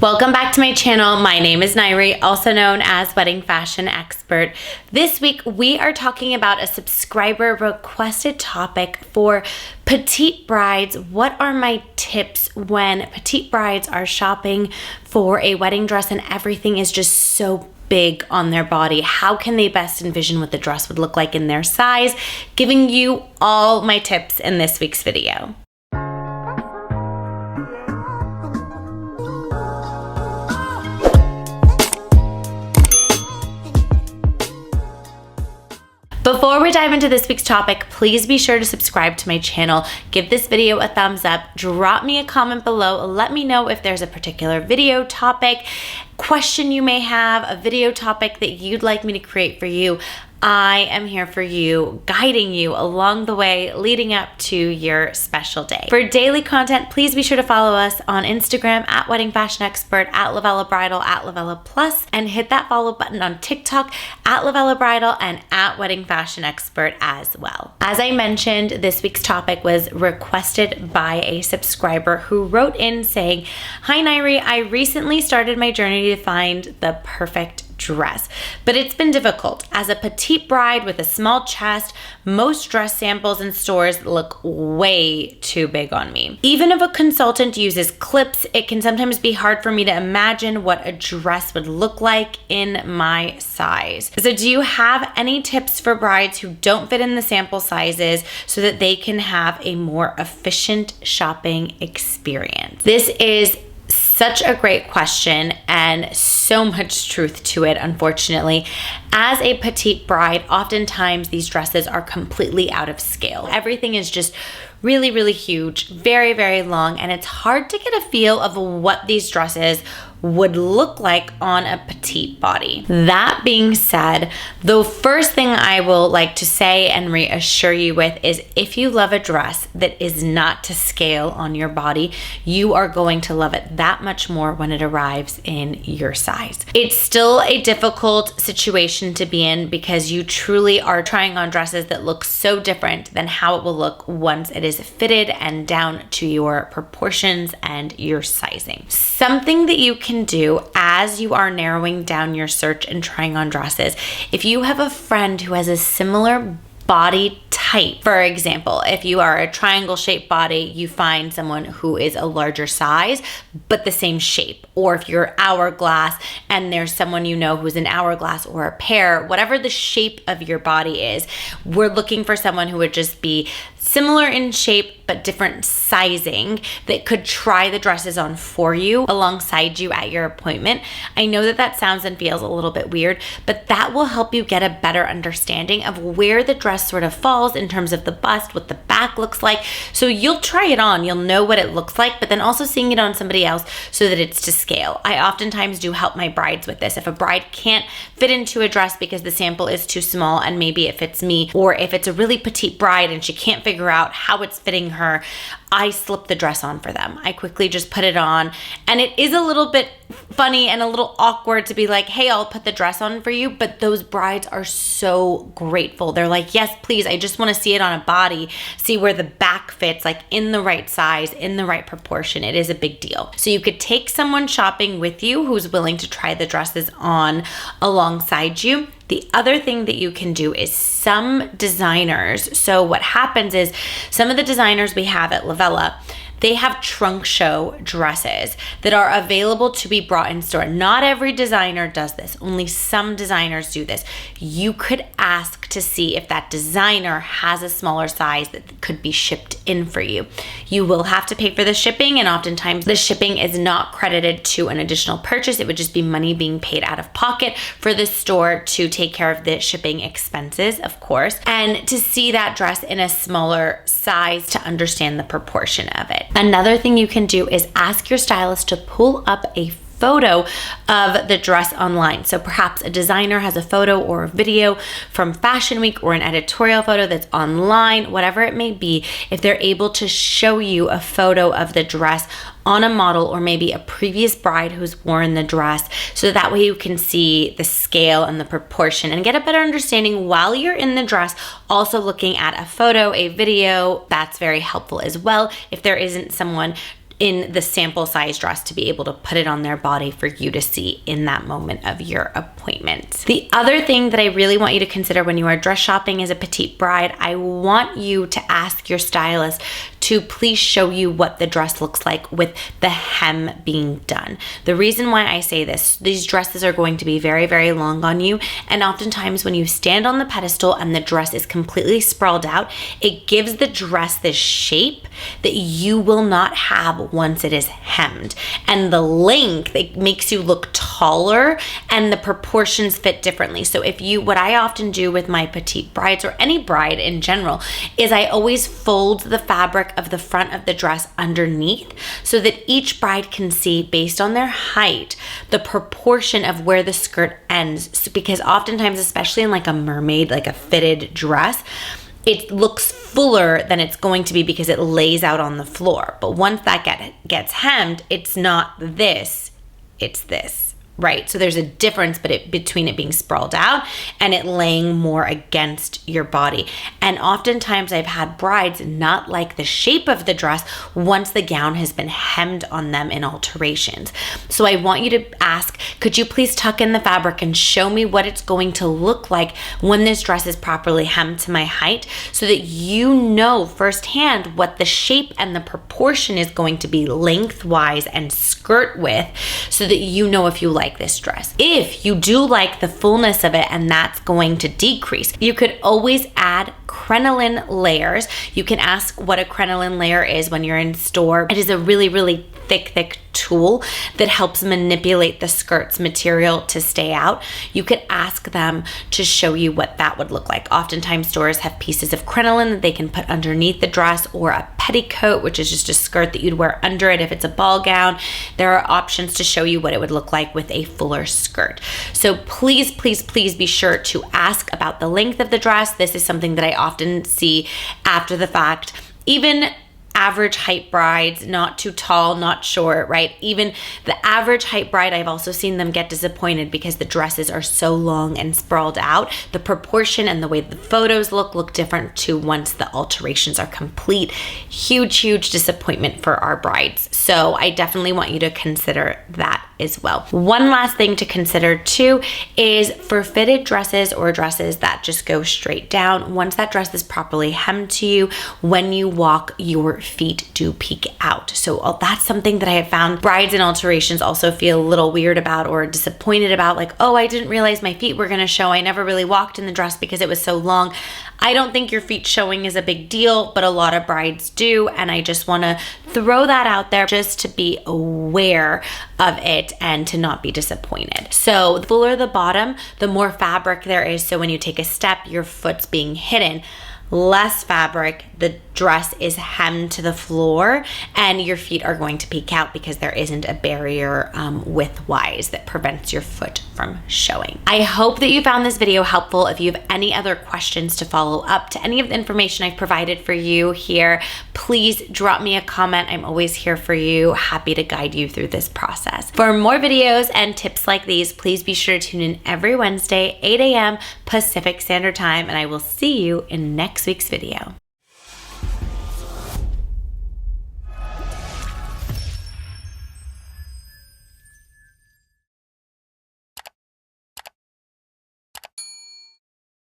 Welcome back to my channel. My name is Nayri, also known as Wedding Fashion Expert. This week, we are talking about a subscriber requested topic for petite brides. What are my tips when petite brides are shopping for a wedding dress and everything is just so big on their body? How can they best envision what the dress would look like in their size? Giving you all my tips in this week's video. Before we dive into this week's topic, please be sure to subscribe to my channel, give this video a thumbs up, drop me a comment below, let me know if there's a particular video topic, question you may have, a video topic that you'd like me to create for you. I am here for you, guiding you along the way leading up to your special day. For daily content, please be sure to follow us on Instagram at Wedding Fashion Expert, at Lovella Bridal, at Lovella Plus, and hit that follow button on TikTok at Lovella Bridal and at Wedding Fashion Expert as well. As I mentioned, this week's topic was requested by a subscriber who wrote in saying, "Hi Nayri, I recently started my journey to find the perfect dress, but it's been difficult. As a petite bride with a small chest, most dress samples in stores look way too big on me. Even if a consultant uses clips, it can sometimes be hard for me to imagine what a dress would look like in my size. So do you have any tips for brides who don't fit in the sample sizes so that they can have a more efficient shopping experience?" This is such a great question and so much truth to it, unfortunately. As a petite bride, oftentimes these dresses are completely out of scale. Everything is just really, really huge, very, very long, and it's hard to get a feel of what these dresses would look like on a petite body. That being said, the first thing I will like to say and reassure you with is if you love a dress that is not to scale on your body, you are going to love it that much more when it arrives in your size. It's still a difficult situation to be in because you truly are trying on dresses that look so different than how it will look once it is fitted and down to your proportions and your sizing. Something that you can do as you are narrowing down your search and trying on dresses, if you have a friend who has a similar body type, for example, if you are a triangle shaped body, you find someone who is a larger size but the same shape, or if you're hourglass and there's someone you know who's an hourglass or a pear, whatever the shape of your body is, we're looking for someone who would just be similar in shape but different sizing that could try the dresses on for you alongside you at your appointment. I know that that sounds and feels a little bit weird, but that will help you get a better understanding of where the dress sort of falls in terms of the bust, what the back looks like. So you'll try it on, you'll know what it looks like, but then also seeing it on somebody else so that it's to scale. I oftentimes do help my brides with this. If a bride can't fit into a dress because the sample is too small and maybe it fits me, or if it's a really petite bride and she can't figure out how it's fitting her, I slip the dress on for them. I quickly just put it on, and it is a little bit funny and a little awkward to be like, hey, I'll put the dress on for you, but those brides are so grateful. They're like, yes, please, I just want to see it on a body, see where the back fits, like in the right size, in the right proportion. It is a big deal. So you could take someone shopping with you who's willing to try the dresses on alongside you. The other thing that you can do is some designers. So what happens is some of the designers we have at Lovella, they have trunk show dresses that are available to be brought in store. Not every designer does this. Only some designers do this. You could ask to see if that designer has a smaller size that could be shipped in for you. You will have to pay for the shipping, and oftentimes the shipping is not credited to an additional purchase. It would just be money being paid out of pocket for the store to take care of the shipping expenses, of course, and to see that dress in a smaller size to understand the proportion of it. Another thing you can do is ask your stylist to pull up a photo of the dress online. So perhaps a designer has a photo or a video from Fashion Week or an editorial photo that's online, whatever it may be. If they're able to show you a photo of the dress on a model or maybe a previous bride who's worn the dress, so that way you can see the scale and the proportion and get a better understanding while you're in the dress. Also looking at a photo, a video, that's very helpful as well if there isn't someone in the sample size dress to be able to put it on their body for you to see in that moment of your appointment. The other thing that I really want you to consider when you are dress shopping as a petite bride, I want you to ask your stylist to please show you what the dress looks like with the hem being done. The reason why I say this, these dresses are going to be very, very long on you, and oftentimes when you stand on the pedestal and the dress is completely sprawled out, it gives the dress this shape that you will not have once it is hemmed. And the length, it makes you look taller and the proportions fit differently. So what I often do with my petite brides, or any bride in general, is I always fold the fabric of the front of the dress underneath so that each bride can see, based on their height, the proportion of where the skirt ends. Because oftentimes, especially in like a mermaid, like a fitted dress, it looks fuller than it's going to be because it lays out on the floor. But once that gets hemmed, it's not this, it's this. Right, so there's a difference between it being sprawled out and it laying more against your body. And oftentimes I've had brides not like the shape of the dress once the gown has been hemmed on them in alterations. So I want you to ask, could you please tuck in the fabric and show me what it's going to look like when this dress is properly hemmed to my height, so that you know firsthand what the shape and the proportion is going to be lengthwise and skirt width, so that you know if you like this dress. If you do like the fullness of it and that's going to decrease, you could always add crinoline layers. You can ask what a crinoline layer is when you're in store. It is a really, really thick tool that helps manipulate the skirt's material to stay out. You could ask them to show you what that would look like. Oftentimes stores have pieces of crinoline that they can put underneath the dress, or a petticoat, which is just a skirt that you'd wear under it if it's a ball gown. There are options to show you what it would look like with a fuller skirt. So please, please, please be sure to ask about the length of the dress. This is something that I often see after the fact. Even average height brides, not too tall, not short, right? Even the average height bride, I've also seen them get disappointed because the dresses are so long and sprawled out. The proportion and the way the photos look different to once the alterations are complete. Huge, huge disappointment for our brides. So I definitely want you to consider that as well. One last thing to consider too is for fitted dresses or dresses that just go straight down, once that dress is properly hemmed to you, when you walk, your feet do peek out. So that's something that I have found brides in alterations also feel a little weird about or disappointed about, like, oh, I didn't realize my feet were gonna show. I never really walked in the dress because it was so long. I don't think your feet showing is a big deal, but a lot of brides do, and I just wanna throw that out there just to be aware of it and to not be disappointed. So the fuller the bottom, the more fabric there is. So when you take a step, your foot's being hidden. Less fabric, the dress is hemmed to the floor, and your feet are going to peek out because there isn't a barrier width-wise that prevents your foot from showing. I hope that you found this video helpful. If you have any other questions to follow up to any of the information I've provided for you here, please drop me a comment. I'm always here for you, happy to guide you through this process. For more videos and tips like these, please be sure to tune in every Wednesday, 8 a.m. Pacific Standard Time, and I will see you in next week's video.